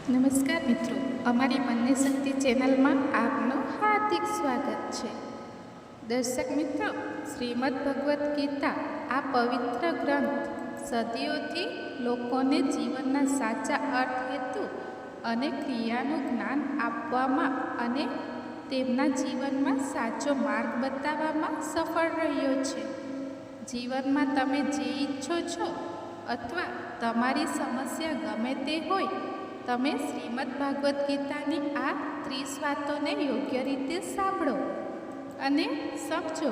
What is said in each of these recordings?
નમસ્કાર મિત્રો, અમારી મનની શક્તિ ચેનલમાં આપનું હાર્દિક સ્વાગત છે. દર્શક મિત્રો, શ્રીમદ ભગવદ્ ગીતા આ પવિત્ર ગ્રંથ સદીઓથી લોકોને જીવનના સાચા અર્થ હેતુ અને ક્રિયાનું જ્ઞાન આપવામાં અને તેમના જીવનમાં સાચો માર્ગ બતાવવામાં સફળ રહ્યો છે. જીવનમાં તમે જે ઈચ્છો છો અથવા તમારી સમસ્યા ગમે તે હોય, તમે શ્રીમદ ભાગવદ્ ગીતાની આ 30 વાતોને યોગ્ય રીતે સાંભળો અને સમજો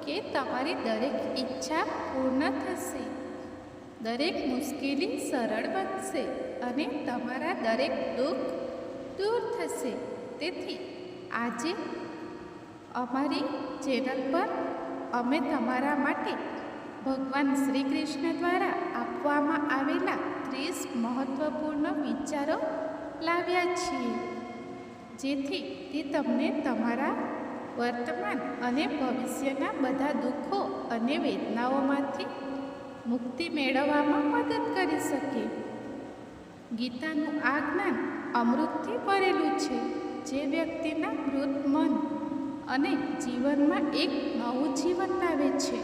કે તમારી દરેક ઈચ્છા પૂર્ણ થશે, દરેક મુશ્કેલી સરળ બનશે અને તમારા દરેક દુઃખ દૂર થશે. તેથી આજે અમારી ચેનલ પર અમે તમારા માટે ભગવાન શ્રી કૃષ્ણ દ્વારા આપવામાં આવેલા 30 મહત્વપૂર્ણ વિચારો લાવ્યા છીએ, જેથી તે તમને તમારા વર્તમાન અને ભવિષ્યના બધા દુઃખો અને વેદનાઓમાંથી મુક્તિ મેળવવામાં મદદ કરી શકે. ગીતાનું આ જ્ઞાન અમૃતથી ભરેલું છે, જે વ્યક્તિના મૃત મન અને જીવનમાં એક નવું જીવન લાવે છે.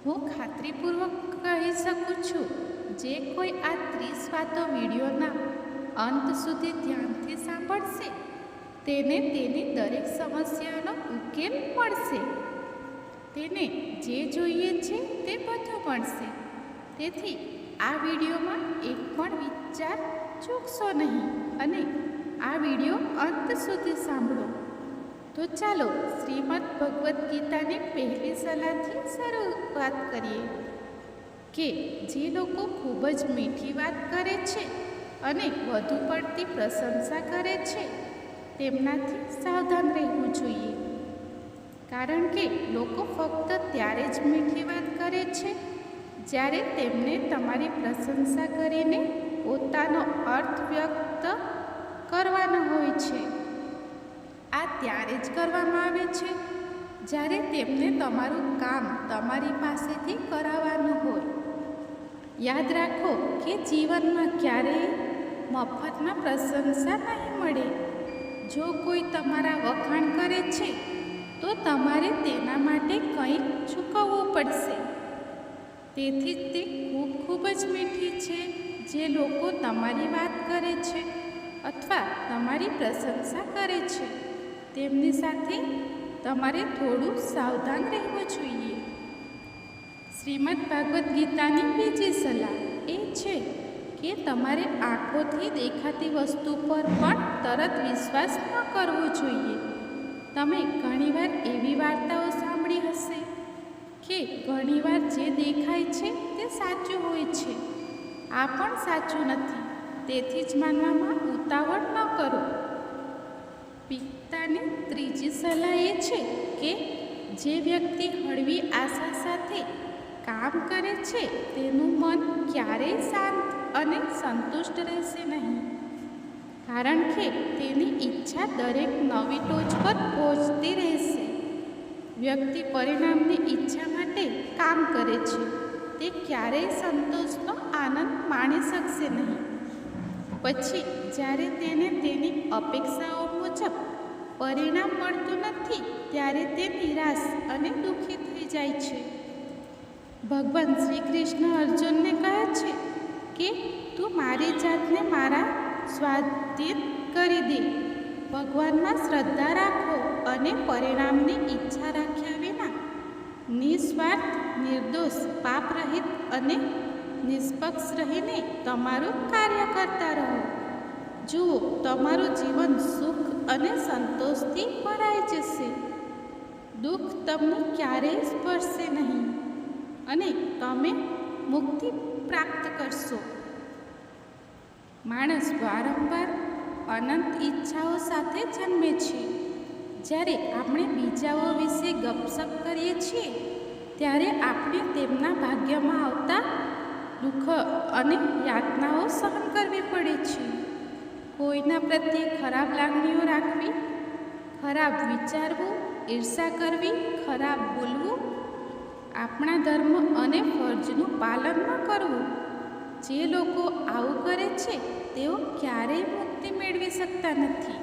હું ખાતરીપૂર્વક કહી શકું છું, જે કોઈ આ 30 વાતો વિડીયોના અંત સુધી ધ્યાનથી સાંભળશે, તેને તેની દરેક સમસ્યાનો ઉકેલ મળશે. તેને જે જોઈએ છે તે બધું મળશે. તેથી આ વિડીયોમાં એક પણ વિચાર ચૂકશો નહીં અને આ વિડીયો અંત સુધી સાંભળો. તો ચાલો શ્રીમદ ભગવદ્ ગીતાની પહેલી સલાહથી શરૂઆત કરીએ કે જે લોકો ખૂબ જ મીઠી વાત કરે છે અને વધુ પડતી પ્રશંસા કરે છે, તેમનાથી સાવધાન રહેવું જોઈએ. કારણ કે લોકો ફક્ત ત્યારે જ મીઠી વાત કરે છે જ્યારે તેમને તમારી પ્રશંસા કરીને પોતાનો અર્થ વ્યક્ત કરવાનો હોય છે. આ ત્યારે જ કરવામાં આવે છે જ્યારે તેમને તમારું કામ તમારી પાસેથી કરાવવાનું હોય. યાદ રાખો કે જીવનમાં ક્યારેય મફતમાં પ્રશંસા નહીં મળે. જો કોઈ તમારા વખાણ કરે છે, તો તમારે તેના માટે કંઈક ચૂકવવું પડશે. તેથી જ તે ખૂબ જ મીઠી છે જે લોકો તમારી વાત કરે છે અથવા તમારી પ્રશંસા કરે છે. તેમની સાથે તમારે થોડું સાવધાન રહેવું જોઈએ. શ્રીમદ ભાગવદ્ ગીતાની બીજી સલાહ એ છે કે તમારે આંખોથી દેખાતી વસ્તુ પર પણ તરત વિશ્વાસ ન કરવો જોઈએ. તમે ઘણીવાર એવી વાર્તાઓ સાંભળી હશે કે ઘણીવાર જે દેખાય છે તે સાચું હોય છે. આ પણ સાચું નથી, તેથી જ માનવામાં ઉતાવળ ન કરો. પિતાની ત્રીજી સલાહ એ છે કે જે વ્યક્તિ હળવી આશા સાથે કામ કરે છે, તેનું મન ક્યારેય શાંત અને સંતુષ્ટ રહેશે નહીં, કારણ કે તેની ઈચ્છા દરેક નવી ટોચ પર પહોંચતી રહેશે. વ્યક્તિ પરિણામની ઈચ્છા માટે કામ કરે છે, તે ક્યારેય સંતોષનો આનંદ માણી શકશે નહીં. પછી જ્યારે તેને તેની અપેક્ષાઓ મુજબ પરિણામ મળતું નથી, ત્યારે તે નિરાશ અને દુઃખી થઈ જાય છે. ભગવાન શ્રી કૃષ્ણ અર્જુનને કહે છે કે તું મારી જાતને મારા સ્વાધીન કરી દે. ભગવાનમાં શ્રદ્ધા રાખો અને પરિણામની ઈચ્છા રાખ્યા વિના નિસ્વાર્થ, નિર્દોષ, પાપરહિત અને નિષ્પક્ષ રહીને તમારું કાર્ય કરતા રહો. જુઓ, તમારું જીવન સુખ અને સંતોષથી ભરાઈ જશે. દુઃખ તમને ક્યારેય સ્પર્શે નહીં અને તમે મુક્તિ પ્રાપ્ત કરશો. માણસ વારંવાર અનંત ઈચ્છાઓ સાથે જન્મે છે. જ્યારે આપણે બીજાઓ વિશે ગપસપ કરીએ છીએ, ત્યારે આપણે તેમના ભાગ્યમાં આવતા દુઃખ અને યાતનાઓ સહન કરવી પડે છે. કોઈના પ્રત્યે ખરાબ લાગણીઓ રાખવી, ખરાબ વિચારવું, ઈર્ષા કરવી, ખરાબ બોલવું, આપણા ધર્મ અને ફરજનું પાલન ન કરવું. જે લોકો આવું કરે છે તેઓ ક્યારેય મુક્તિ મેળવી શકતા નથી.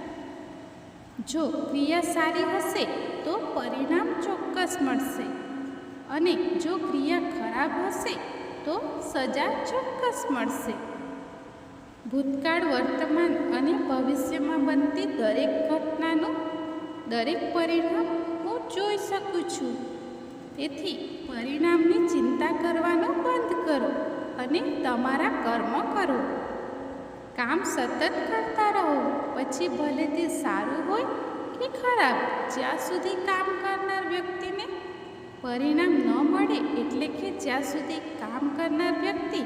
જો ક્રિયા સારી હશે તો પરિણામ ચોક્કસ મળશે, અને જો ક્રિયા ખરાબ હશે તો સજા ચોક્કસ મળશે. ભૂતકાળ, વર્તમાન અને ભવિષ્યમાં બનતી દરેક ઘટનાનું દરેક પરિણામ હું જોઈ શકું છું. તેથી પરિણામની ચિંતા કરવાનું બંધ કરો અને તમારા કર્મ કરો. કામ સતત કરતા રહો, પછી ભલે તે સારું હોય કે ખરાબ. જ્યાં સુધી કામ કરનાર વ્યક્તિને પરિણામ ન મળે, એટલે કે જ્યાં સુધી કામ કરનાર વ્યક્તિ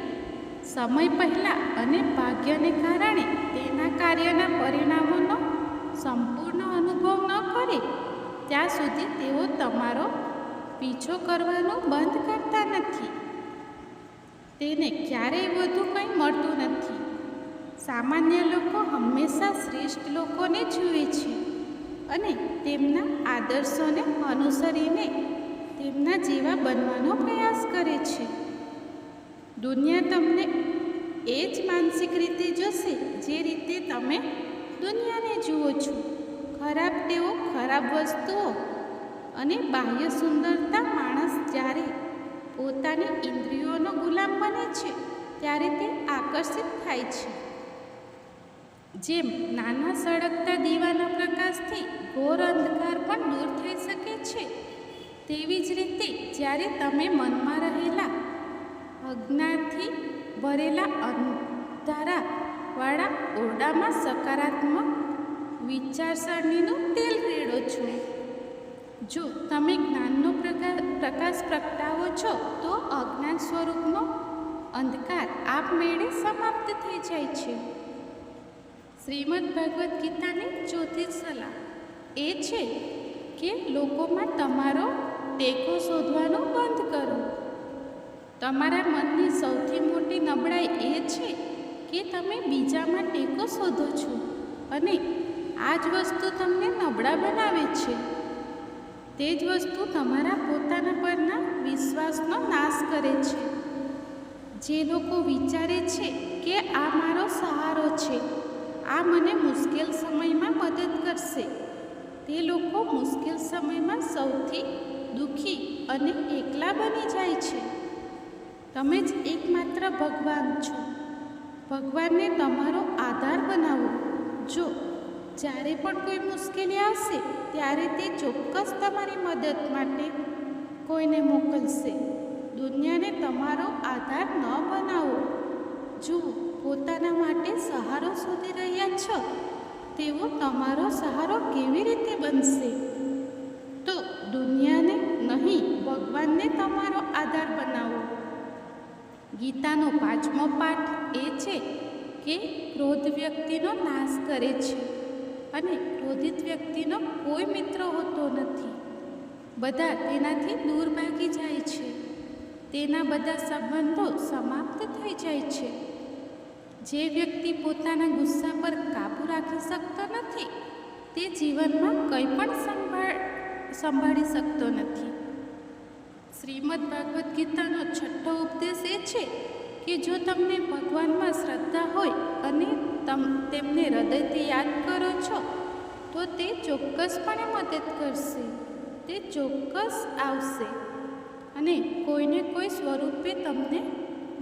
સમય પહેલાં અને ભાગ્યને કારણે તેના કાર્યના પરિણામોનો સંપૂર્ણ અનુભવ ન કરે, ત્યાં સુધી તેઓ તમારો પીછો કરવાનો બંધ કરતા નથી. તેને ક્યારેય વધુ કંઈ મળતું નથી. સામાન્ય લોકો હંમેશા શ્રેષ્ઠ લોકોને જુએ છે અને તેમના આદર્શોને અનુસરીને તેમના જેવા બનવાનો પ્રયાસ કરે છે. દુનિયા તમને એ જ માનસિક રીતે જોશે જે રીતે તમે દુનિયાને જુઓ છો. ખરાબ ટેવો, ખરાબ વસ્તુઓ અને બાહ્ય સુંદરતા માણસ જ્યારે પોતાની ઇન્દ્રિયોનો ગુલામ બને છે ત્યારે તે આકર્ષિત થાય છે. જેમ નાના સળગતા દીવાના પ્રકાશથી ઘોર અંધકાર પણ દૂર થઈ શકે છે, તેવી જ રીતે જ્યારે તમે મનમાં રહેલા અજ્ઞાનથી ભરેલા અંધારાવાળા ઓરડામાં સકારાત્મક વિચારસરણીનું તેલ રેડો છો, જો તમે જ્ઞાનનો પ્રકાશ પ્રગટાવો છો તો અજ્ઞાન સ્વરૂપનો અંધકાર આપમેળે સમાપ્ત થઈ જાય છે. શ્રીમદ ભગવદ્ ગીતાની ચોથી સલાહ એ છે કે લોકોમાં તમારો ટેકો શોધવાનું બંધ કરો. તમારા મનની સૌથી મોટી નબળાઈ એ છે કે તમે બીજામાં ટેકો શોધો છો, અને આ જ વસ્તુ તમને નબળા બનાવે છે. તે જ વસ્તુ તમારા પોતાના પરના વિશ્વાસનો નાશ કરે છે. જે લોકો વિચારે છે કે આ મારો સહારો છે, આ મને મુશ્કેલ સમયમાં મદદ કરશે, તે લોકો મુશ્કેલ સમયમાં સૌથી દુઃખી અને એકલા બની જાય છે. તમે જ એકમાત્ર ભગવાન છો. ભગવાનને તમારો આધાર બનાવો. જો જ્યારે પણ કોઈ મુશ્કેલી આવશે ત્યારે તે ચોક્કસ તમારી મદદ માટે કોઈને મોકલશે. દુનિયાને તમારો આધાર ન બનાવો. જો પોતાના માટે સહારો શોધી રહ્યા છો, તેવો તમારો સહારો કેવી રીતે બનશે? તો દુનિયાને નહીં, ભગવાનને તમારો આધાર બનાવો. ગીતાનો 5મો પાઠ એ છે કે ક્રોધ વ્યક્તિનો નાશ કરે છે અને ક્રોધિત વ્યક્તિનો કોઈ મિત્ર હોતો નથી. બધા તેનાથી દૂર ભાગી જાય છે. તેના બધા સંબંધો સમાપ્ત થઈ જાય છે. જે વ્યક્તિ પોતાના ગુસ્સા પર કાબૂ રાખી શકતો નથી, તે જીવનમાં કંઈ પણ સંભાળી શકતો નથી. શ્રીમદ ભગવદ્ ગીતાનો 6થો ઉપદેશ એ છે કે જો તમને ભગવાનમાં શ્રદ્ધા હોય અને તેમને હૃદયથી યાદ કરો છો, તો તે ચોક્કસપણે મદદ કરશે. તે ચોક્કસ આવશે અને કોઈને કોઈ સ્વરૂપે તમને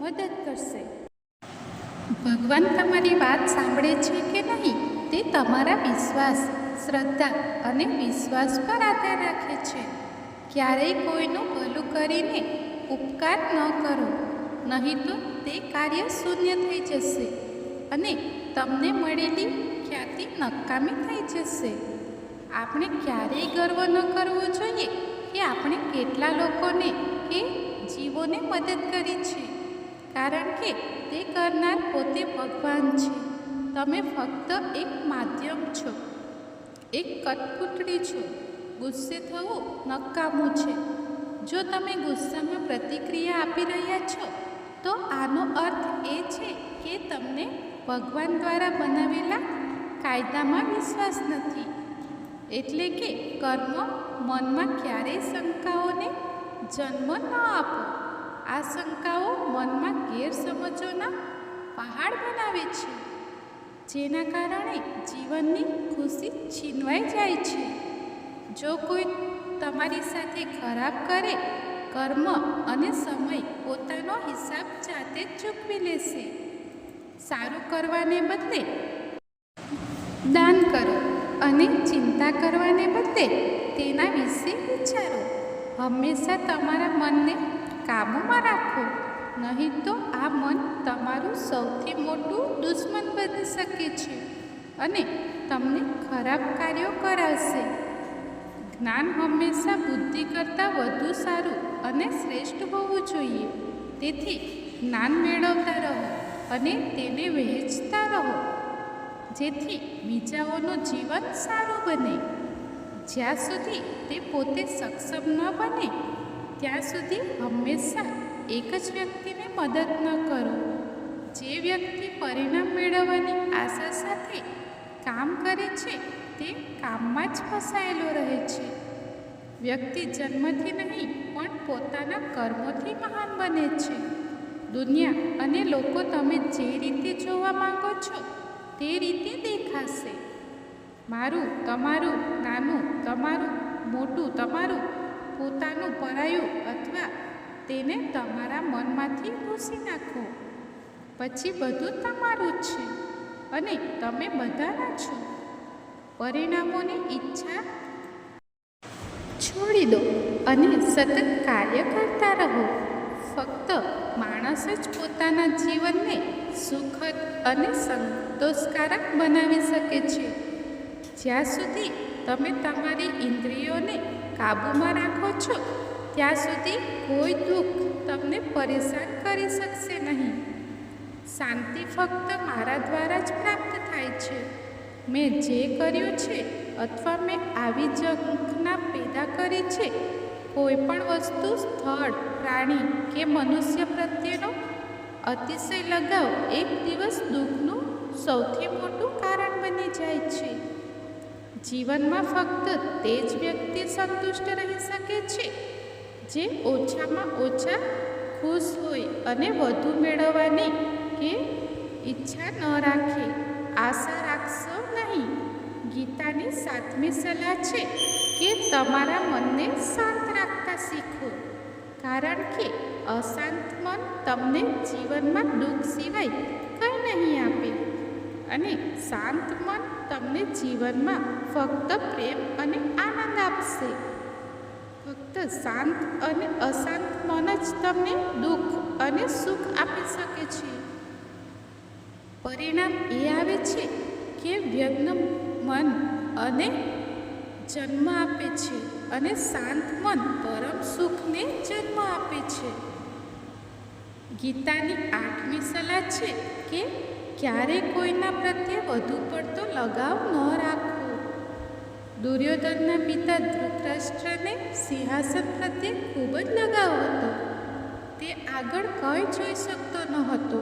મદદ કરશે. ભગવાન તમારી વાત સાંભળે છે કે નહીં, તે તમારા વિશ્વાસ, શ્રદ્ધા અને વિશ્વાસ પર આધાર રાખે છે. ક્યારેય કોઈનું ભલું કરીને ઉપકાર ન કરો, નહીં તો તે કાર્ય શૂન્ય થઈ જશે અને તમને મળેલી ખ્યાતિ નકામી થઈ જશે. આપણે ક્યારેય ગર્વ ન કરવો જોઈએ કે આપણે કેટલા લોકોને કે જીવોને મદદ કરી છે, કારણ કે તે કરનાર પોતે ભગવાન છે. તમે ફક્ત એક માધ્યમ છો, એક કઠપૂતળી છો. ગુસ્સે થવું નકામું છે. જો તમે ગુસ્સામાં પ્રતિક્રિયા આપી રહ્યા છો, તો આનો અર્થ એ છે કે તમને ભગવાન દ્વારા બનાવેલા કાયદામાં વિશ્વાસ નથી. એટલે કે કર્મ મનમાં ક્યારેય શંકાઓને જન્મ ન આપો. આ શંકાઓ મનમાં ગેરસમજોના પહાડ બનાવે છે જેના કારણે જીવનની ખુશી છીનવાઈ જાય છે. જો કોઈ તમારી સાથે ખરાબ કરે, કર્મ અને સમય પોતાનો હિસાબ જાતે જ ચૂકવી લેશે. સારું કરવાને બદલે દાન કરો અને ચિંતા કરવાને બદલે તેના વિશે વિચારો. હંમેશા તમારા મનને કાબૂમાં રાખો, નહીં તો આ મન તમારું સૌથી મોટું દુશ્મન બની શકે છે અને તમને ખરાબ કાર્યો કરાવશે. જ્ઞાન હંમેશા બુદ્ધિ કરતાં વધુ સારું અને શ્રેષ્ઠ હોવું જોઈએ. તેથી જ્ઞાન મેળવતા રહો અને તેને વહેંચતા રહો, જેથી બીજાઓનું જીવન સારું બને. જ્યાં સુધી તે પોતે સક્ષમ ન બને ત્યાં સુધી હંમેશા એક જ વ્યક્તિને મદદ ન કરો. જે વ્યક્તિ પરિણામ મેળવવાની આશા સાથે કામ કરે છે તે કામમાં જ ફસાયેલો રહે છે. વ્યક્તિ જન્મથી નહીં પણ પોતાના કર્મોથી મહાન બને છે. દુનિયા અને લોકો તમે જે રીતે જોવા માંગો છો તે રીતે દેખાશે. મારું તમારું, નાનું તમારું, મોટું તમારું, પોતાનું પરાયું અથવા તેને તમારા મનમાંથી ભૂંસી નાખો. પછી બધું તમારું જ છે અને તમે બધાના છો. પરિણામોની ઈચ્છા છોડી દો અને સતત કાર્ય કરતા રહો. ફક્ત માણસ જ પોતાના જીવનને સુખદ અને સંતોષકારક બનાવી શકે છે. જ્યાં સુધી તમે તમારી ઇન્દ્રિયોને કાબૂમાં રાખો છો ત્યાં સુધી કોઈ દુઃખ તમને પરેશાન કરી શકશે નહીં. શાંતિ ફક્ત મારા દ્વારા જ પ્રાપ્ત થાય છે. મેં જે કર્યું છે અથવા મેં આવી ઝંખના પેદા કરી છે. કોઈ પણ વસ્તુ, સ્થળ, પ્રાણી કે મનુષ્ય પ્રત્યેનો અતિશય લગાવ એક દિવસ દુઃખનું સૌથી મોટું કારણ બની જાય છે. જીવનમાં ફક્ત તે જ વ્યક્તિ સંતુષ્ટ રહી શકે છે જે ઓછામાં ઓછા ખુશ હોય અને વધુ મેળવવાની કે ઈચ્છા ન રાખે. આશા રાખશો નહીં. ગીતાની 7મી સલાહ છે કે તમારા મનને શાંત રાખતા શીખો, કારણ કે અશાંત મન તમને જીવનમાં દુઃખ સિવાય કંઈ નહીં આપે અને શાંત મન તમને જીવનમાં ફક્ત પ્રેમ અને આનંદ આપશે. ફક્ત શાંત અને અશાંત મન જ તમને દુઃખ અને સુખ આપી શકે છે. પરિણામ એ આવે છે કે વ્યગ્ન મન અને જન્મ આપે છે અને શાંત મન પરમ સુખને જન્મ આપે છે. ગીતાની 8મી સલાહ છે કે ક્યારેય કોઈના પ્રત્યે વધુ પડતો લગાવ ન રાખવો. દુર્યોધનના પિતા ધૃતરાષ્ટ્રને સિંહાસન પ્રત્યે ખૂબ જ લગાવ હતો. તે આગળ કંઈ જોઈ શકતો ન હતો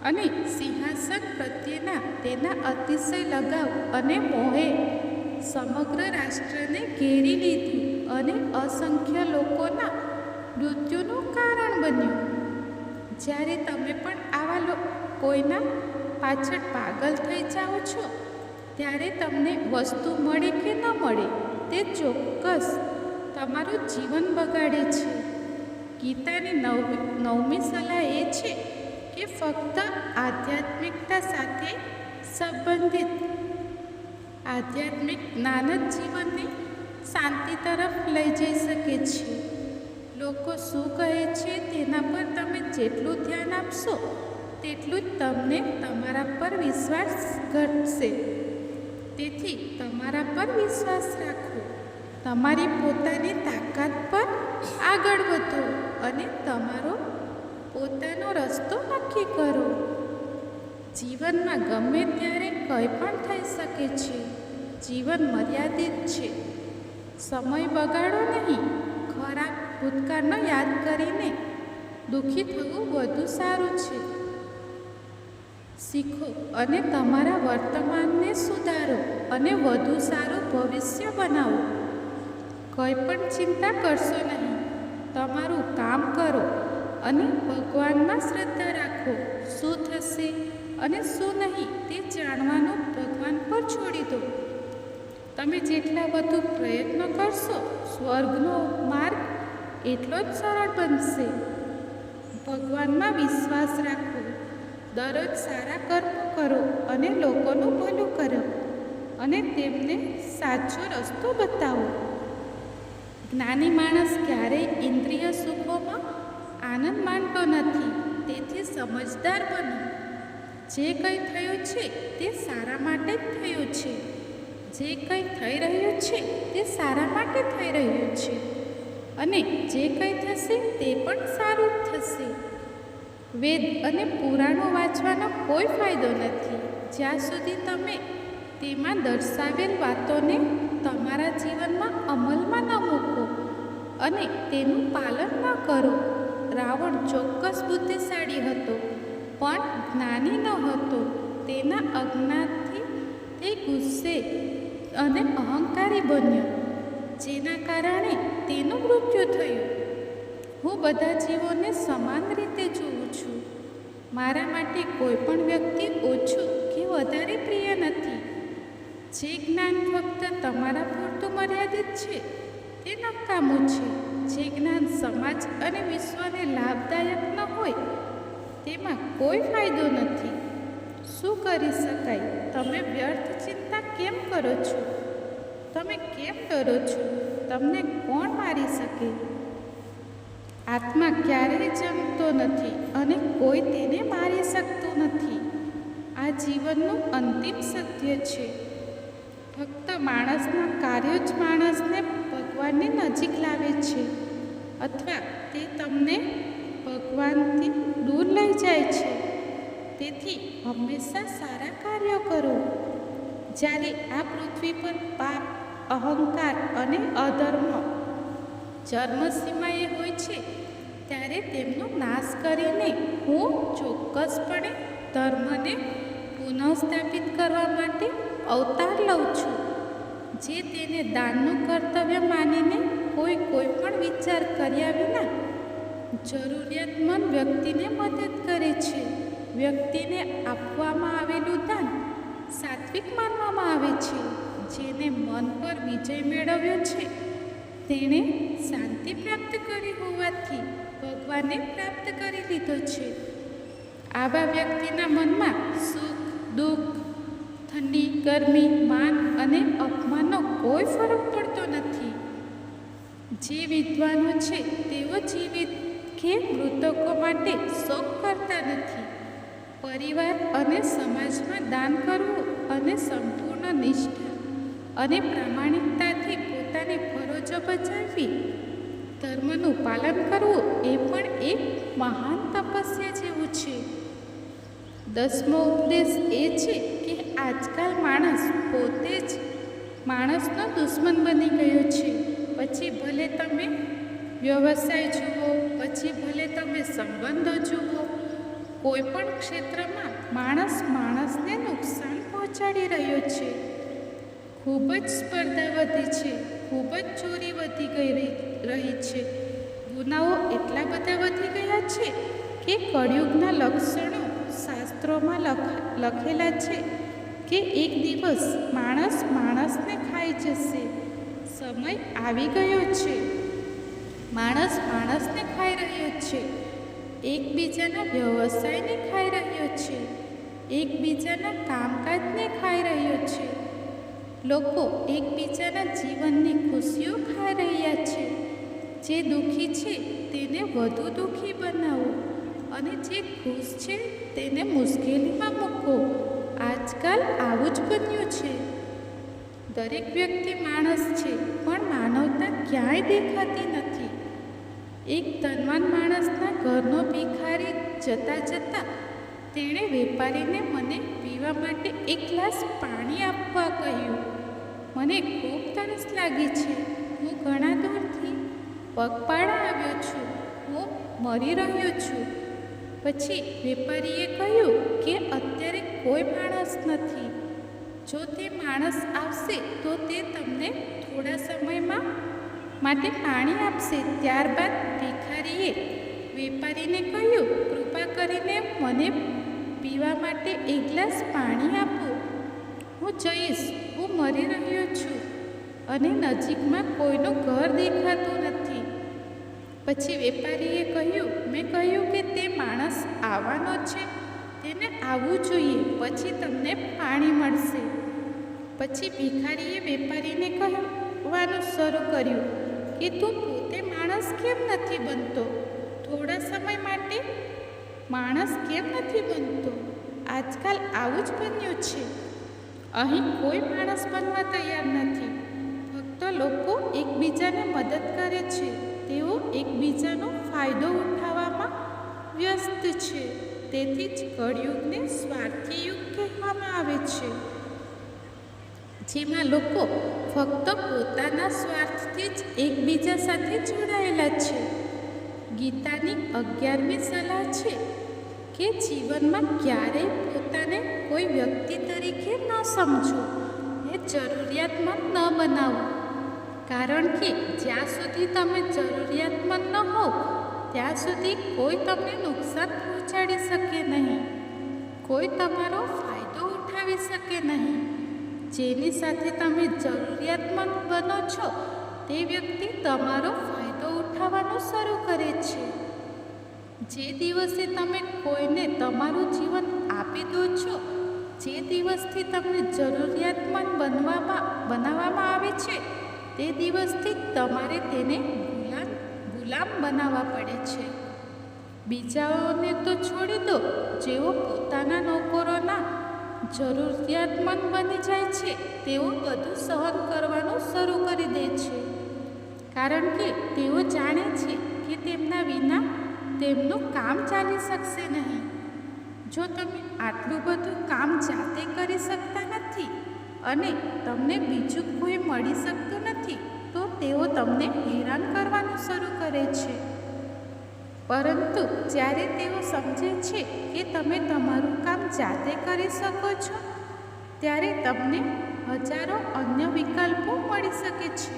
અને સિંહાસન પ્રત્યેના તેના અતિશય લગાવ અને મોહે સમગ્ર રાષ્ટ્રને ઘેરી લીધું અને અસંખ્ય લોકોના મૃત્યુનું કારણ બન્યું. જ્યારે તમે પણ આવા કોઈના પાછળ પાગલ થઈ જાઓ છો ત્યારે તમને વસ્તુ મળે કે ન મળે તે ચોક્કસ તમારું જીવન બગાડે છે. ગીતાની 9મી સલાહ એ છે કે ફક્ત આધ્યાત્મિકતા સાથે સંબંધિત આધ્યાત્મિક જ્ઞાન જ જીવનને શાંતિ તરફ લઈ જઈ શકે છે. લોકો શું કહે છે તેના પર તમે જેટલું ધ્યાન આપશો તેટલું જ તમને તમારા પર વિશ્વાસ ઘટશે. તેથી તમારા પર વિશ્વાસ રાખો, તમારી પોતાની તાકાત પર આગળ વધો અને તમારો પોતાનો રસ્તો નક્કી કરો. જીવનમાં ગમે ત્યારે કંઈ પણ થઈ શકે છે. જીવન મર્યાદિત છે. સમય બગાડો નહીં. ખરાબ ભૂતકાળનો યાદ કરીને દુઃખી થવું વધુ સારું છે. શીખો અને તમારા વર્તમાનને સુધારો અને વધુ સારું ભવિષ્ય બનાવો. કંઈ પણ ચિંતા કરશો નહીં. તમારું કામ કરો અને ભગવાનમાં શ્રદ્ધા રાખો. શું થશે અને શું નહીં તે જાણવાનું ભગવાન પર છોડી દો. તમે જેટલા વધુ પ્રયત્ન કરશો, સ્વર્ગનો માર્ગ એટલો જ સરળ બનશે. ભગવાનમાં વિશ્વાસ રાખો, દરરોજ સારા કર્મો કરો અને લોકોનું ભલું કરો અને તેમને સાચો રસ્તો બતાવો. જ્ઞાની માણસ ક્યારેય ઇન્દ્રિય સુખોમાં આનંદ માનતો નથી. તેથી સમજદાર બનો. જે કંઈ થયું છે તે સારા માટે જ થયું છે. જે કંઈ થઈ રહ્યું છે તે સારા માટે થઈ રહ્યું છે અને જે કંઈ થશે તે પણ સારું જ થશે. વેદ અને પુરાણો વાંચવાનો કોઈ ફાયદો નથી જ્યાં સુધી તમે તેમાં દર્શાવેલ વાતોને તમારા જીવનમાં અમલમાં ન મૂકો અને તેનું પાલન ન કરો. રાવણ ચોક્કસ બુદ્ધિશાળી હતો પણ જ્ઞાની ન હતો. તેના અજ્ઞાનથી તે ગુસ્સે અને અહંકારી બન્યો, જેના કારણે તેનું મૃત્યુ થયું. હું બધા જીવોને સમાન રીતે જોઉં છું. મારા માટે કોઈ પણ વ્યક્તિ ઓછું કે વધારે પ્રિય નથી. જે જ્ઞાન ફક્ત તમારા પૂરતું મર્યાદિત છે તે નકામું છે. જે જ્ઞાન સમાજ અને વિશ્વને લાભદાયક ન હોય તેમાં કોઈ ફાયદો નથી. શું કરી શકાય? તમે વ્યર્થ ચિંતા કેમ કરો છો? તમે કેમ ડરો છો? તમને કોણ મારી શકે? આત્મા ક્યારેય જમતો નથી અને કોઈ તેને મારી શકતું નથી. આ જીવનનું અંતિમ સત્ય છે. ફક્ત માણસના કાર્યો જ માણસને ભગવાનની નજીક લાવે છે અથવા તે તમને ભગવાનથી દૂર લઈ જાય છે. તેથી હંમેશા સારા કાર્યો કરો. જ્યારે આ પૃથ્વી પર પાપ, અહંકાર અને અધર્મ ચરમસીમાએ હોય છે ત્યારે તેમનો નાશ કરીને હું ચોક્કસપણે ધર્મને પુનઃસ્થાપિત કરવા માટે અવતાર લઉં છું. જે તેને દાનનું કર્તવ્ય માનીને કોઈ પણ વિચાર કર્યા વિના જરૂરિયાતમંદ વ્યક્તિને મદદ કરે છે. વ્યક્તિને આપવામાં આવેલું દાન સાત્વિક માનવામાં આવે છે. જેને મન પર વિજય મેળવ્યો છે તેણે શાંતિ પ્રાપ્ત કરી હોવાથી ભગવાને પ્રાપ્ત કરી લીધો છે. આવા વ્યક્તિના મનમાં સુખ, દુઃખ, ઠંડી, ગરમી, માન અને અપમાનનો કોઈ ફરક પડતો નથી. જે વિદ્વાનો છે તેઓ જીવિત કે મૃતકો માટે શોક કરતા નથી. પરિવાર અને સમાજમાં દાન કરવું અને સંપૂર્ણ નિષ્ઠા અને પ્રામાણિકતાથી પોતાની ફરજો બજાવવી, ધર્મનું પાલન કરવું એ પણ એક મહાન તપસ્યા જેવું છે. 10મો ઉપદેશ એ છે કે આજકાલ માણસ પોતે જ માણસનો દુશ્મન બની ગયો છે. પછી ભલે તમે વ્યવસાય જુઓ, પછી ભલે તમે સંબંધો જુઓ, કોઈ પણ ક્ષેત્રમાં માણસને નુકસાન પહોંચાડી રહ્યો છે. ખૂબ જ સ્પર્ધા વધી છે. ખૂબ જ ચોરી વધી રહી છે. ગુનાઓ એટલા બધા વધી ગયા છે કે કળિયુગના લક્ષણો શાસ્ત્રોમાં લખેલા છે કે એક દિવસ માણસને ખાઈ જશે. સમય આવી ગયો છે. માણસને ખાઈ રહ્યો છે. એકબીજાના વ્યવસાયને ખાઈ રહ્યો છે. એકબીજાના કામકાજને ખાઈ રહ્યો છે. લોકો એકબીજાના જીવનની ખુશીઓ ખાઈ રહ્યા છે. જે દુઃખી છે તેને વધુ દુઃખી બનાવો અને જે ખુશ છે તેને મુશ્કેલીમાં મૂકો. આજકાલ આવું જ બન્યું છે. દરેક વ્યક્તિ માણસ છે પણ માનવતા ક્યાંય દેખાતી નથી. એક ધનવાન માણસના ઘરનો ભિખારી જતાં તેણે વેપારીને મને પીવા માટે એક ગ્લાસ પાણી આપવા કહ્યું. મને ખૂબ તરસ લાગી છે. હું ઘણા દૂરથી પગપાળા આવ્યો છું. હું મરી રહ્યો છું. પછી વેપારીએ કહ્યું કે અત્યારે કોઈ માણસ નથી. જો તે માણસ આવશે તો તે તમને થોડા સમયમાં માટે પાણી આપશે. ત્યારબાદ ભિખારીએ વેપારીને કહ્યું, કૃપા કરીને મને પીવા માટે એક ગ્લાસ પાણી આપો. હું જઈશ, હું મરી રહ્યો છું અને નજીકમાં કોઈનું ઘર દેખાતું નથી. પછી વેપારીએ કહ્યું, મેં કહ્યું કે તે માણસ આવવાનો છે, તેને આવવું જોઈએ, પછી તમને પાણી મળશે. પછી ભિખારીએ વેપારીને કહેવાનું શરૂ કર્યું કે તું પોતે માણસ કેમ નથી બનતો? થોડા સમય માટે માણસ કેમ નથી બનતો? આજકાલ આવું જ બન્યું છે. અહીં કોઈ માણસ બનવા તૈયાર નથી. ફક્ત લોકો એકબીજાને મદદ કરે છે. તેઓ એકબીજાનો ફાયદો ઉઠાવવામાં વ્યસ્ત છે. તેથી જ કળિયુગને સ્વાર્થી યુગ કહેવામાં આવે છે, જેમાં લોકો ફક્ત પોતાના સ્વાર્થથી જ એકબીજા સાથે જોડાયેલા છે. ગીતાની 11મી સલાહ છે કે જીવનમાં ક્યારેય પોતાને કોઈ વ્યક્તિ તરીકે ન સમજો ને જરૂરિયાતમંદ ન બનાવો. કારણ કે જ્યાં સુધી તમે જરૂરિયાતમંદ ન હોવ ત્યાં સુધી કોઈ તમને નુકસાન પહોંચાડી શકે નહીં, કોઈ તમારો ફાયદો ઉઠાવી શકે નહીં. જેની સાથે તમે જરૂરિયાતમંદ બનો છો તે વ્યક્તિ તમારો ફાયદો ઉઠાવવાનું શરૂ કરે છે. જે દિવસે તમે કોઈને તમારું જીવન આપી દો છો, જે દિવસથી તમને જરૂરિયાતમંદ બનાવવામાં આવે છે, તે દિવસથી તમારે તેને ગુલામ બનાવવા પડે છે. બીજાઓને તો છોડી દો, જેઓ પોતાના નોકરોના જરૂરિયાતમંદ બની જાય છે, તેઓ બધું સહન કરવાનું શરૂ કરી દે છે. કારણ કે તેઓ જાણે છે કે તેમના વિના તેમનું કામ ચાલી શકશે નહીં. જો તમે આટલું બધું કામ જાતે કરી શકતા નથી અને તમને બીજું કોઈ મળી શકતું નથી, તો તેઓ તમને હેરાન કરવાનું શરૂ કરે છે. પરંતુ જ્યારે તેઓ સમજે છે કે તમે તમારું કામ જાતે કરી શકો છો, ત્યારે તમને હજારો અન્ય વિકલ્પો મળી શકે છે.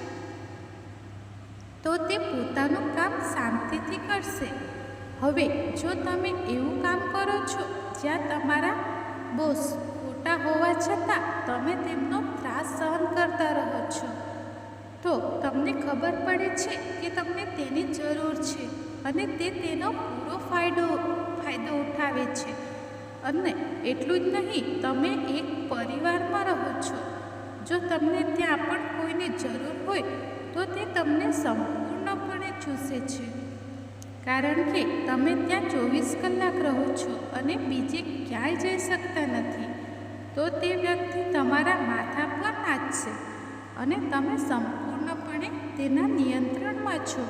તો તે પોતાનું કામ શાંતિથી કરશે. હવે જો તમે એવું કામ કરો છો જ્યાં તમારા બોસ ખોટા હોવા છતાં તમે તેમનો ત્રાસ સહન કરતા રહો છો, તો તમને ખબર પડે છે કે તમને તેની જરૂર છે અને તે તેનો પૂરો ફાયદો ઉઠાવે છે. અને એટલું જ નહીં, તમે એક પરિવારમાં રહો છો. જો તમને ત્યાં પણ કોઈને જરૂર હોય તો તે તમને સંપૂર્ણપણે ચૂસે છે. કારણ કે તમે ત્યાં 24 કલાક રહો છો અને બીજે ક્યાંય જઈ શકતા નથી, તો તે વ્યક્તિ તમારા માથા પર નાચશે અને તમે સંપૂર્ણપણે તેના નિયંત્રણમાં છો.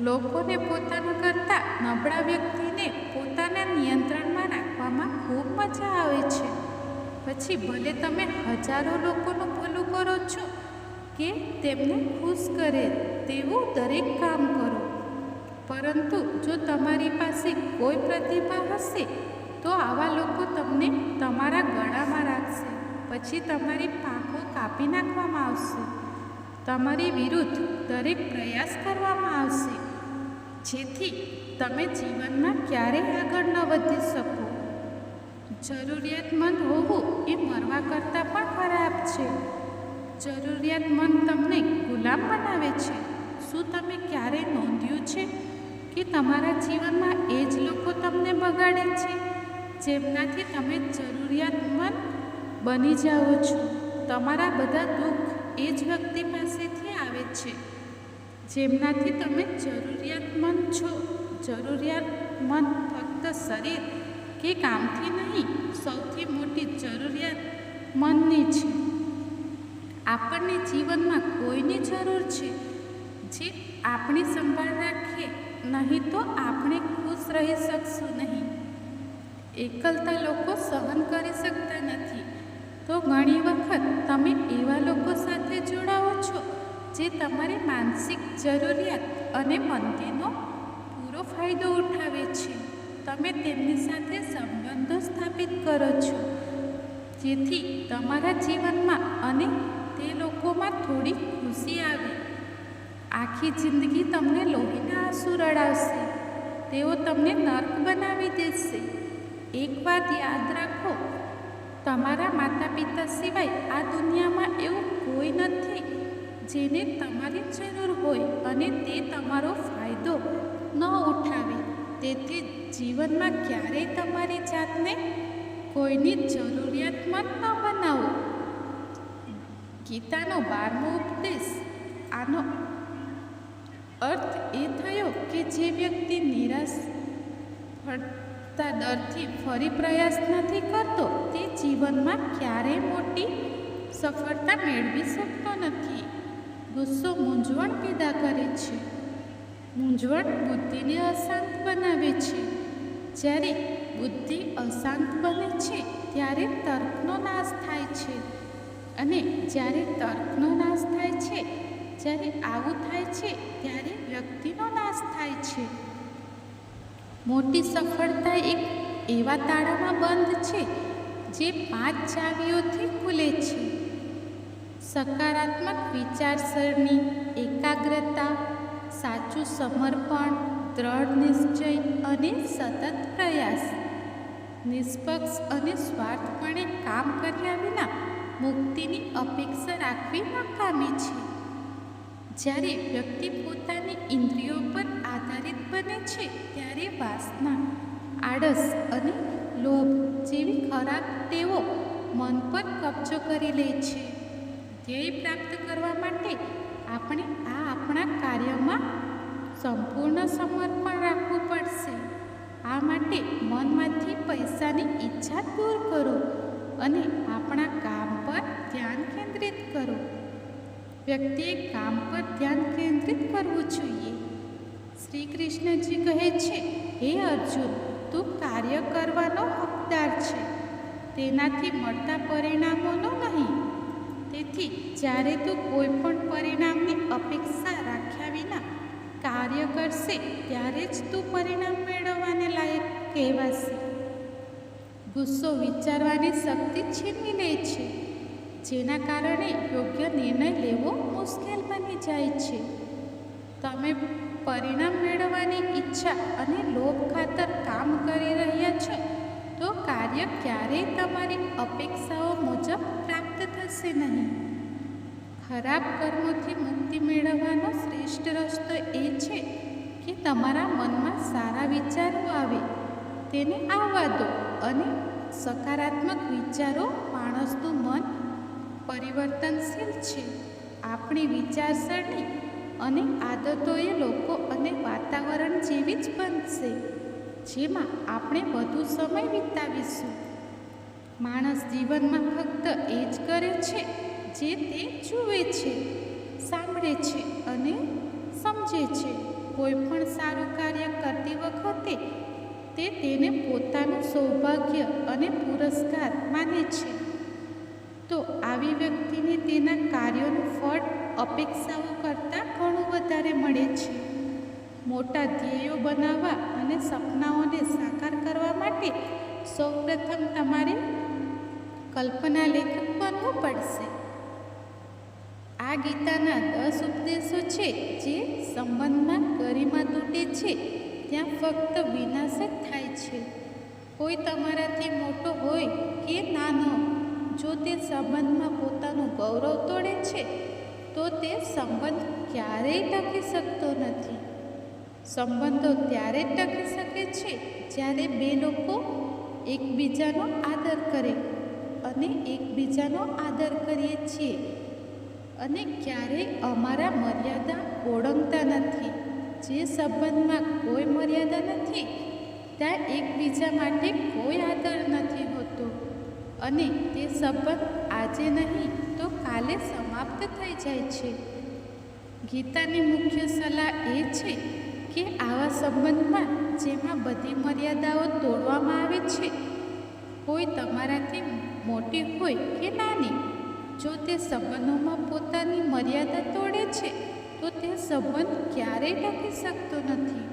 લોકોને પોતાના કરતાં નબળા વ્યક્તિને પોતાના નિયંત્રણમાં રાખવામાં ખૂબ મજા આવે છે. પછી ભલે તમે હજારો લોકોનું ભલું કરો છો કે તેમને ખુશ કરે તેવું દરેક કામ કરો, પરંતુ જો તમારી પાસે કોઈ પ્રતિભા હશે તો આવા લોકો તમને તમારા ગળામાં રાખશે. પછી તમારી પાંખો કાપી નાખવામાં આવશે. તમારી વિરુદ્ધ દરેક પ્રયાસ કરવામાં આવશે, જેથી તમે જીવનમાં ક્યારેય આગળ ન વધી શકો. જરૂરિયાતમંદ હોવું એ મરવા કરતાં પણ ખરાબ છે. જરૂરિયાતમંદ તમને ગુલામ બનાવે છે. શું તમે ક્યારેય નોંધ્યું છે કે તમારા જીવનમાં એ જ લોકો તમને બગાડે છે, જેમનાથી તમે જરૂરિયાતમંદ બની જાઓ છો? તમારા બધા દુઃખ એ જ વ્યક્તિ પાસેથી આવે છે, જેમનાથી તમે જરૂરિયાતમંદ છો. જરૂરિયાતમંદ ફક્ત શરીર કે કામથી નહીં, સૌથી મોટી જરૂરિયાત મનની છે. આપણને જીવનમાં કોઈની જરૂર છે જે આપણી સંભાળ રાખે, નહીં તો આપણે ખુશ રહી શકશું નહીં. એકલતા લોકો સહન કરી શકતા નથી, તો ઘણી વખત તમે એવા લોકો સાથે જોડાઓ છો જે તમારી માનસિક જરૂરિયાત અને મંદીનો પૂરો ફાયદો ઉઠાવે છે. તમે તેમની સાથે સંબંધો સ્થાપિત કરો છો, જેથી તમારા જીવનમાં અને તે લોકોમાં થોડી ખુશી આવે. આખી જિંદગી તમને લોહીના આંસુ રડાવશે. તેઓ તમને નર્ક બનાવી દેશે. એક વાત યાદ રાખો તમારા માતા પિતા સિવાય આ દુનિયામાં એવું કોઈ નથી જેને તમારી જરૂર હોય અને તે તમારો ફાયદો ન ઉઠાવે. તેથી જીવનમાં ક્યારેય તમારી જાતને કોઈની જરૂરિયાતમંદ ન બનાવો. ગીતાનો 12મો ઉપદેશ. આનો અર્થ એ થયો કે જે વ્યક્તિ નિરાશતા ડરથી ફરી પ્રયાસ નથી કરતો તે જીવનમાં ક્યારેય મોટી સફળતા મેળવી શકતો નથી. ગુસ્સો મૂંઝવણ પેદા કરે છે. મૂંઝવણ બુદ્ધિને અશાંત બનાવે છે. જ્યારે બુદ્ધિ અશાંત બને છે ત્યારે તર્કનો નાશ થાય છે, અને જ્યારે તર્કનો નાશ થાય છે, જ્યારે આવું થાય છે ત્યારે વ્યક્તિનો નાશ થાય છે. મોટી સફળતા એક એવા તાળામાં બંધ છે જે 5 ચાવીઓથી ખુલે છે: સકારાત્મક વિચારસરણી, એકાગ્રતા, સાચું સમર્પણ, દ્રઢ નિશ્ચય અને સતત પ્રયાસ. નિષ્પક્ષ અને સ્વાર્થપણે કામ કર્યા વિના મુક્તિની અપેક્ષા રાખવી નકામી છે. જ્યારે વ્યક્તિ પોતાની ઇન્દ્રિયો પર આધારિત બને છે ત્યારે વાસના, આળસ અને લોભ જેવી ખરાબ ટેવો મન પર કબજો કરી લે છે. ધ્યેય પ્રાપ્ત કરવા માટે આપણે આપણા કાર્યમાં સંપૂર્ણ સમર્પણ રાખવું પડશે. આ માટે મનમાંથી પૈસાની ઈચ્છા દૂર કરો અને આપણા કામ પર ધ્યાન કેન્દ્રિત કરો. વ્યક્તિએ કામ પર ધ્યાન કેન્દ્રિત કરવું જોઈએ. શ્રી કૃષ્ણજી કહે છે, હે અર્જુન, તું કાર્ય કરવાનો હકદાર છે, તેનાથી મળતા પરિણામોનો નહીં. તેથી જ્યારે તું કોઈ પણ પરિણામની અપેક્ષા રાખ્યા વિના કાર્ય કરશે ત્યારે જ તું પરિણામ મેળવવાને લાયક કહેવાશે. ગુસ્સો વિચારવાની શક્તિ છીનવી લે છે, જેના કારણે યોગ્ય નિર્ણય લેવો મુશ્કેલ બની જાય છે. તમે પરિણામ મેળવવાની ઈચ્છા અને લોભ ખાતર કામ કરી રહ્યા છો તો કાર્ય ક્યારેય તમારી અપેક્ષાઓ મુજબ પ્રાપ્ત થશે નહીં. ખરાબ કર્મોથી મુક્તિ મેળવવાનો શ્રેષ્ઠ રસ્તો એ છે કે તમારા મનમાં સારા વિચારો આવે તેને આવવા દો, અને સકારાત્મક વિચારો માણસનું મન પરિવર્તનશીલ છે. આપણી વિચારસરણી અને આદતોએ લોકો અને વાતાવરણ જેવી જ બનશે જેમાં આપણે વધુ સમય વિતાવીશું. માણસ જીવનમાં ફક્ત એ જ કરે છે જે તે જુએ છે, સાંભળે છે અને સમજે છે. કોઈ પણ સારું કાર્ય કરતી વખતે તે તેને પોતાનું સૌભાગ્ય અને પુરસ્કાર માને છે. તો આવી વ્યક્તિને તેના કાર્યોનું ફળ અપેક્ષાઓ કરતાં ઘણું વધારે મળે છે. મોટા ધ્યેયો બનાવવા અને સપનાઓને સાકાર કરવા માટે સૌપ્રથમ તમારે કલ્પના લેખક બનવું પડશે. આ ગીતાના 10 ઉપદેશો છે જે સંબંધમાં ગરિમા તૂટે છે ત્યાં ફક્ત વિનાશ જ થાય છે. કોઈ તમારાથી મોટો હોય કે નાનો, જો તે સંબંધમાં પોતાનું ગૌરવ તોડે છે તો તે સંબંધ ક્યારેય ટકી શકતો નથી. સંબંધો ત્યારે જ ટકી શકે છે જ્યારે બે લોકો એકબીજાનો આદર કરે, અને એકબીજાનો આદર કરીએ છીએ અને ક્યારેય અમારા મર્યાદા ઓળંગતા નથી. જે સંબંધમાં કોઈ મર્યાદા નથી ત્યાં એકબીજા માટે કોઈ આદર નથી હોતો, અને તે સંબંધ આજે નહીં તો કાલે સમાપ્ત થઈ જાય છે. ગીતાની મુખ્ય સલાહ એ છે કે આવા સંબંધમાં જેમાં બધી મર્યાદાઓ તોડવામાં આવે છે, કોઈ તમારાથી મોટી હોય કે નાની, જો તે સંબંધોમાં પોતાની મર્યાદા તોડે છે તો તે સંબંધ ક્યારેય ટકી શકતો નથી,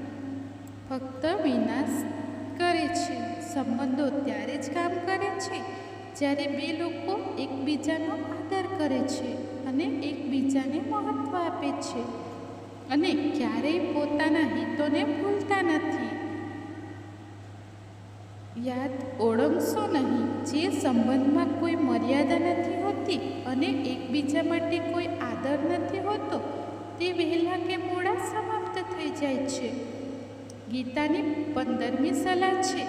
ફક્ત વિનાશ કરે છે. સંબંધો ત્યારે જ કામ કરે છે જ્યારે બે લોકો એકબીજાનો આદર કરે છે અને એકબીજાને મહત્ત્વ આપે છે અને ક્યારેય પોતાના હિતોને ભૂલતા નથી. યાદ ઓળંગશો નહીં. જે સંબંધમાં કોઈ મર્યાદા નથી હોતી અને એકબીજા માટે કોઈ આદર નથી હોતો તે વહેલા કે મોડા સમાપ્ત થઈ જાય છે. ગીતાની 15મી સલાહ છે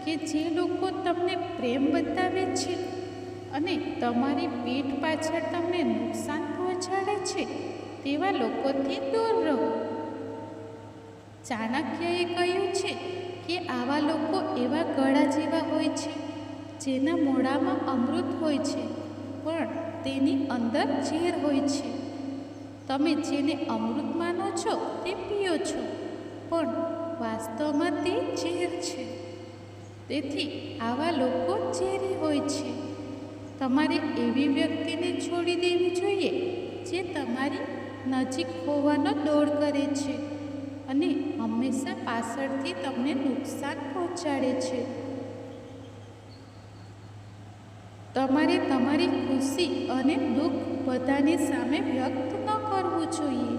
કે જે લોકો તમને પ્રેમ બતાવે છે અને તમારી પીઠ પાછળ તમને નુકસાન પહોંચાડે છે તેવા લોકોથી દૂર રહો. ચાણક્યએ કહ્યું છે કે આવા લોકો એવા ગળા જેવા હોય છે જેના મોઢામાં અમૃત હોય છે પણ તેની અંદર ઝેર હોય છે. તમે જેને અમૃત માનો છો તે પીઓ છો પણ વાસ્તવમાં તે ઝેર છે. તેથી આવા લોકો ઝેરી હોય છે. તમારે એવી વ્યક્તિને છોડી દેવી જોઈએ જે તમારી નજીક હોવાનો દોડ કરે છે અને હંમેશા પાછળથી તમને નુકસાન પહોંચાડે છે. તમારે તમારી ખુશી અને દુઃખ બધાની સામે વ્યક્ત ન કરવું જોઈએ,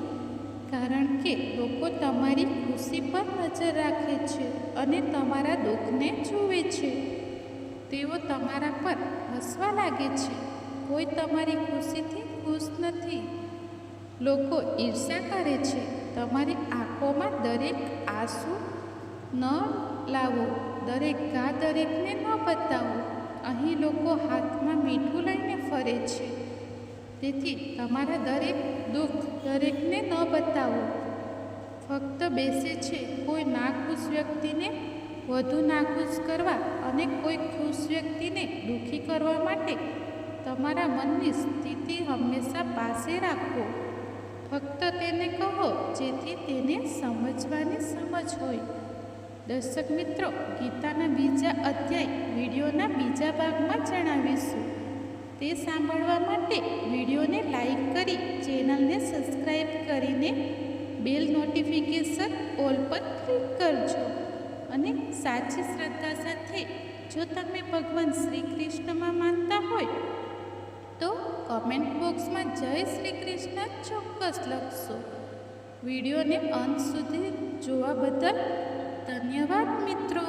કારણ કે લોકો તમારી ખુશી પર નજર રાખે છે અને તમારા દુઃખને જુએ છે. તેઓ તમારા પર હસવા લાગે છે. કોઈ તમારી ખુશીથી ખુશ નથી. લોકો ઈર્ષ્યા કરે છે. તમારી આંખોમાં દરેક આંસુ ન લાવો, દરેક ઘા દરેકને ન બતાવો. અહીં લોકો હાથમાં મીઠું લઈને ફરે છે. તેથી તમારા દરેક દુઃખ દરેકને ન બતાવો. ફક્ત બેસે છે કોઈ નાખુશ વ્યક્તિને વધુ નાખુશ કરવા અને કોઈ ખુશ વ્યક્તિને દુઃખી કરવા માટે તમારા મનની સ્થિતિ હંમેશા પાસે રાખો. ફક્ત તેને કહો જેથી તેને સમજવાની સમજ હોય. દર્શક મિત્રો, ગીતાના બીજા અધ્યાય વિડીયોના બીજા ભાગમાં જણાવીશું. તે સાંભળવા માટે વિડીયોને લાઈક કરી ચેનલને સબસ્ક્રાઈબ કરીને બેલ નોટિફિકેશન ઓલ પર ક્લિક કરજો. અને સાચી શ્રદ્ધા સાથે જો તમે ભગવાન શ્રી કૃષ્ણમાં માનતા હોય તો કમેન્ટ બોક્સમાં જય શ્રી કૃષ્ણ ચોક્કસ લખશો. વિડીયોને અંત સુધી જોવા બદલ ધન્યવાદ મિત્રો.